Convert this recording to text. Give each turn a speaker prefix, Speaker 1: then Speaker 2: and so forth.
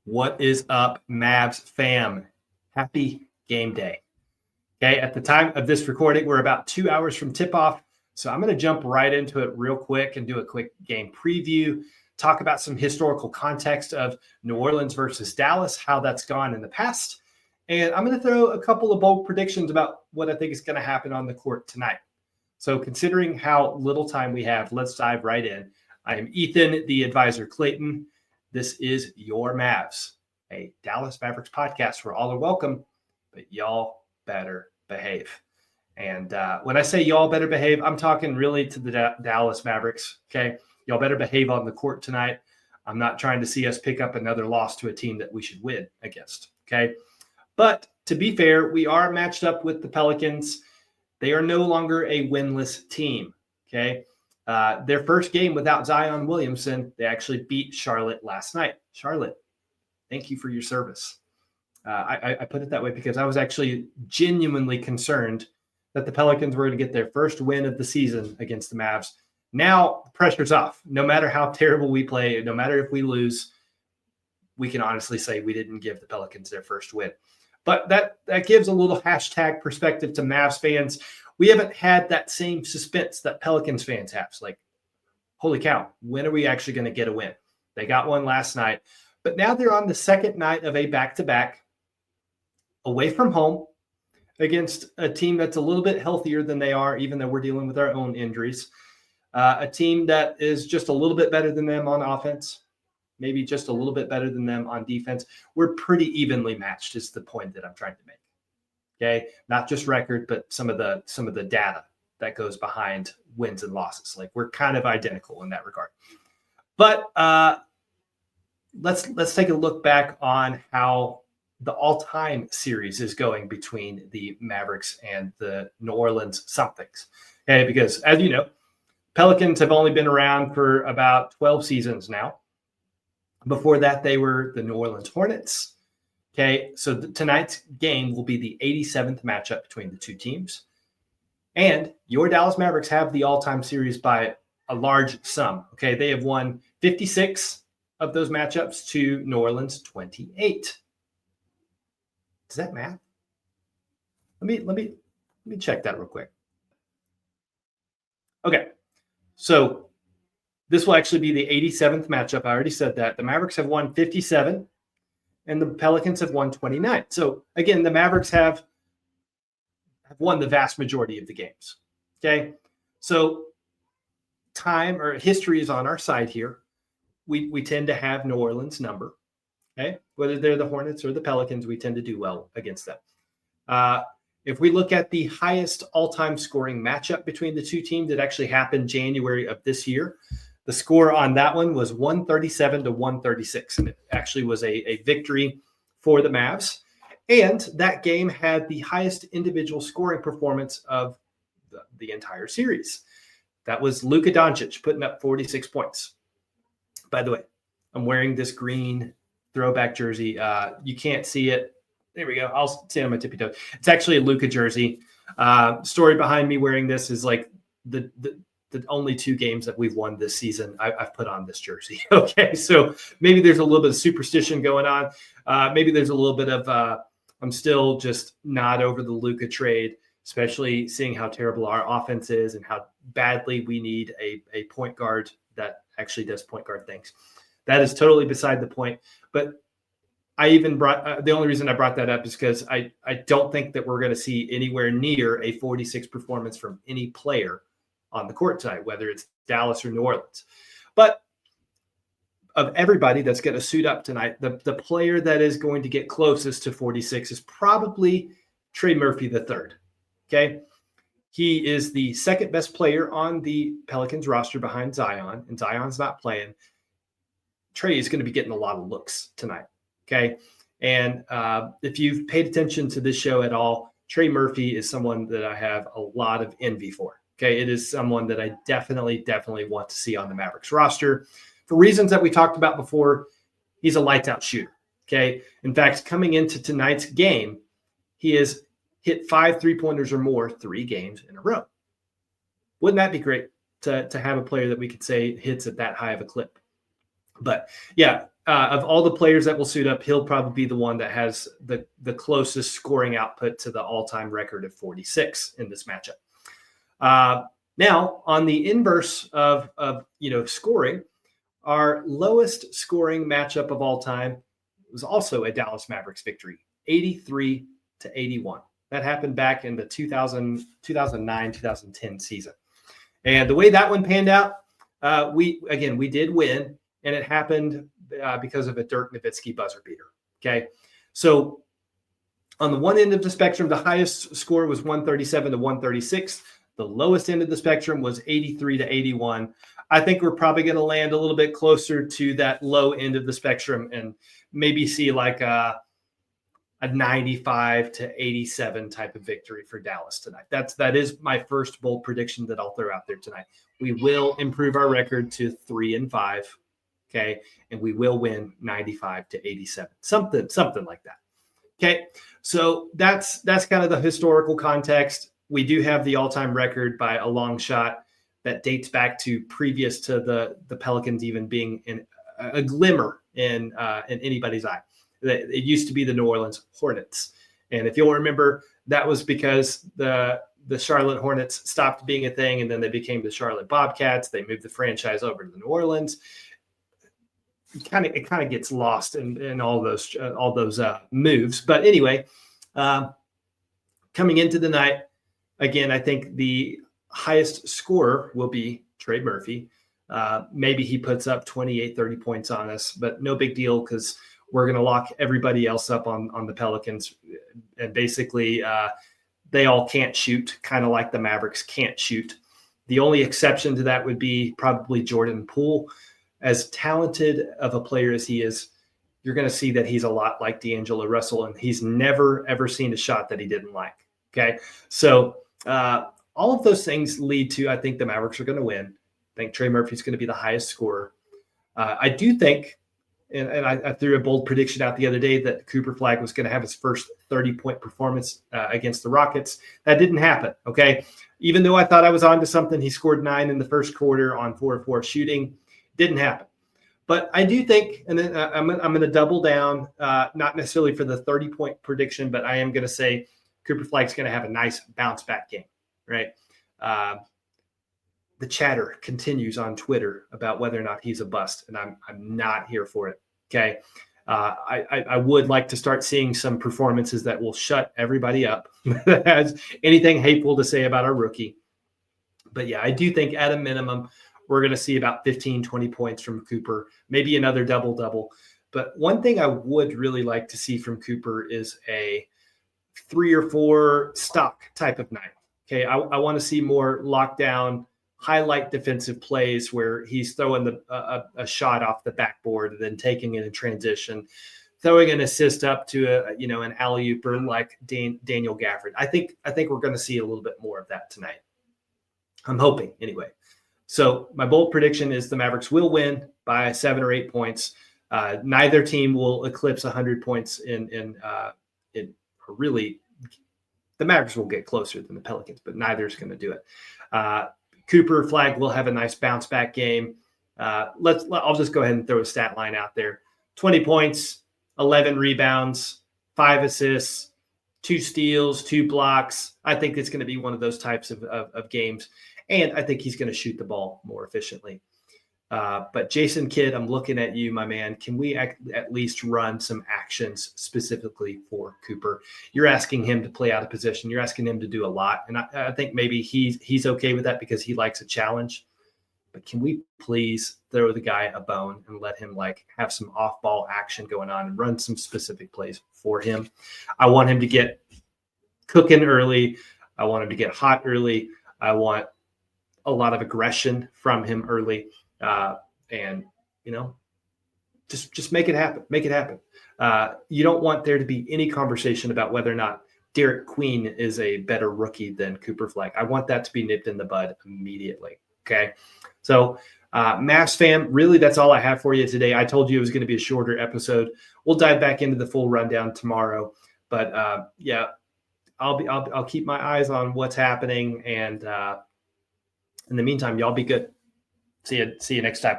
Speaker 1: What is up, Mavs fam? Happy game day. Okay, at the time of this recording, we're about 2 hours from tip-off, so I'm going to jump right into it real quick and do a quick game preview, talk about some historical context of New Orleans versus Dallas, how that's gone in the past, and I'm going to throw a couple of bold predictions about what I think is going to happen on the court tonight. So considering how little time we have, let's dive right in. I am Ethan, the advisor Clayton. This is Your Mavs, a Dallas Mavericks podcast where all are welcome, but y'all better behave. And when I say y'all better behave, I'm talking really to the Dallas Mavericks, okay? Y'all better behave on the court tonight. I'm not trying to see us pick up another loss to a team that we should win against, okay? But to be fair, we are matched up with the Pelicans. They are no longer a winless team, okay? Their first game without Zion Williamson, they actually beat Charlotte last night. Charlotte, thank you for your service. I put it that way because I was actually genuinely concerned that the Pelicans were going to get their first win of the season against the Mavs. Now, pressure's off. No matter how terrible we play, no matter if we lose, we can honestly say we didn't give the Pelicans their first win. But that gives a little hashtag perspective to Mavs fans. We haven't had that same suspense that Pelicans fans have. It's like, holy cow, when are we actually going to get a win? They got one last night, but now they're on the second night of a back-to-back away from home against a team that's a little bit healthier than they are, even though we're dealing with our own injuries. A team that is just a little bit better than them on offense, maybe just a little bit better than them on defense. We're pretty evenly matched is the point that I'm trying to make. Okay, not just record, but some of the data that goes behind wins and losses. Like we're kind of identical in that regard. But let's take a look back on how the all-time series is going between the Mavericks and the New Orleans somethings. Okay, because as you know, Pelicans have only been around for about 12 seasons now. Before that, they were the New Orleans Hornets. Okay, so tonight's game will be the 87th matchup between the two teams. And your Dallas Mavericks have the all-time series by a large sum. Okay, they have won 56 of those matchups to New Orleans 28. Does that math? Let me check that real quick. Okay, so this will actually be the 87th matchup. I already said that. The Mavericks have won 57. And the Pelicans have won 29. So, again, the Mavericks have won the vast majority of the games. Okay? So, time or history is on our side here. We tend to have New Orleans' number. Okay? Whether they're the Hornets or the Pelicans, we tend to do well against them. If we look at the highest all-time scoring matchup between the two teams, it actually happened January of this year. The score on that one was 137 to 136, and it actually was a victory for the Mavs. And that game had the highest individual scoring performance of the entire series. That was Luka Doncic putting up 46 points. By the way, I'm wearing this green throwback jersey. You can't see it. There we go. I'll stand on my tippy toe. It's actually a Luka jersey. Story behind me wearing this is like the only two games that we've won this season, I've put on this jersey. Okay, so maybe there's a little bit of superstition going on. Maybe there's a little bit of I'm still just not over the Luka trade, especially seeing how terrible our offense is and how badly we need a point guard that actually does point guard things. That is totally beside the point. But I even brought the only reason I brought that up is because I don't think that we're going to see anywhere near a 46 performance from any player on the court tonight, whether it's Dallas or New Orleans. But of everybody that's going to suit up tonight, the player that is going to get closest to 46 is probably Trey Murphy III. Okay. He is the second best player on the Pelicans roster behind Zion, and Zion's not playing. Trey is going to be getting a lot of looks tonight. Okay. And if you've paid attention to this show at all, Trey Murphy is someone that I have a lot of envy for. Okay, it is someone that I definitely want to see on the Mavericks roster. For reasons that we talked about before, he's a lights-out shooter. Okay, in fact, coming into tonight's game, he has hit 5 3-pointers or more 3 games in a row. Wouldn't that be great to have a player that we could say hits at that high of a clip? But yeah, of all the players that will suit up, he'll probably be the one that has the closest scoring output to the all-time record of 46 in this matchup. Now, on the inverse of scoring, our lowest scoring matchup of all time was also a Dallas Mavericks victory, 83-81. That happened back in the 2009-2010 season. And the way that one panned out, we did win, and it happened because of a Dirk Nowitzki buzzer beater. Okay. So on the one end of the spectrum, the highest score was 137-136. The lowest end of the spectrum was 83-81. I think we're probably going to land a little bit closer to that low end of the spectrum and maybe see like a 95-87 type of victory for Dallas tonight. That is my first bold prediction that I'll throw out there tonight. We will improve our record to 3-5. Okay. And we will win 95-87, something like that. Okay. So that's kind of the historical context. We do have the all-time record by a long shot that dates back to previous to the Pelicans even being in a glimmer in anybody's eye. It used to be the New Orleans Hornets. And if you'll remember, that was because the Charlotte Hornets stopped being a thing, and then they became the Charlotte Bobcats. They moved the franchise over to the New Orleans. It kind of gets lost in all those moves. But anyway, coming into the night, again, I think the highest scorer will be Trey Murphy. Maybe he puts up 28, 30 points on us, but no big deal because we're going to lock everybody else up on the Pelicans. And basically, they all can't shoot, kind of like the Mavericks can't shoot. The only exception to that would be probably Jordan Poole. As talented of a player as he is, you're going to see that he's a lot like D'Angelo Russell, and he's never, ever seen a shot that he didn't like. Okay. So all of those things lead to, I think the Mavericks are going to win. I think Trey Murphy's going to be the highest scorer. I do think, and I threw a bold prediction out the other day that Cooper Flagg was going to have his first 30-point performance against the Rockets. That didn't happen, okay? Even though I thought I was onto something, he scored 9 in the first quarter on 4-4 shooting. Didn't happen. But I do think, and then I'm going to double down, not necessarily for the 30-point prediction, but I am going to say Cooper Flagg's going to have a nice bounce-back game, right? The chatter continues on Twitter about whether or not he's a bust, and I'm not here for it. Okay. I would like to start seeing some performances that will shut everybody up that has anything hateful to say about our rookie. But yeah, I do think at a minimum, we're going to see about 15, 20 points from Cooper, maybe another double-double. But one thing I would really like to see from Cooper is a 3 or 4 stock type of night. Okay. I want to see more lockdown, highlight defensive plays where he's throwing a shot off the backboard and then taking it in transition, throwing an assist up to an alley-ooper like Daniel Gafford. I think we're going to see a little bit more of that tonight. I'm hoping anyway. So my bold prediction is the Mavericks will win by 7 or 8 points. Neither team will eclipse 100 points really. The Mavericks will get closer than the Pelicans, but neither is going to do it. Cooper Flagg will have a nice bounce back game. I'll just go ahead and throw a stat line out there. 20 points, 11 rebounds, 5 assists, 2 steals, 2 blocks. I think it's going to be one of those types of games. And I think he's going to shoot the ball more efficiently. But Jason Kidd, I'm looking at you, my man. Can we at least run some actions specifically for Cooper? You're asking him to play out of position. You're asking him to do a lot. And I think maybe he's okay with that because he likes a challenge. But can we please throw the guy a bone and let him have some off-ball action going on and run some specific plays for him? I want him to get cooking early. I want him to get hot early. I want a lot of aggression from him early. And just make it happen. Make it happen. You don't want there to be any conversation about whether or not Derek Queen is a better rookie than Cooper Flagg. I want that to be nipped in the bud immediately. Okay. So, Mavs fam, really, that's all I have for you today. I told you it was going to be a shorter episode. We'll dive back into the full rundown tomorrow, but, yeah, I'll keep my eyes on what's happening. And, in the meantime, y'all be good. See you next time.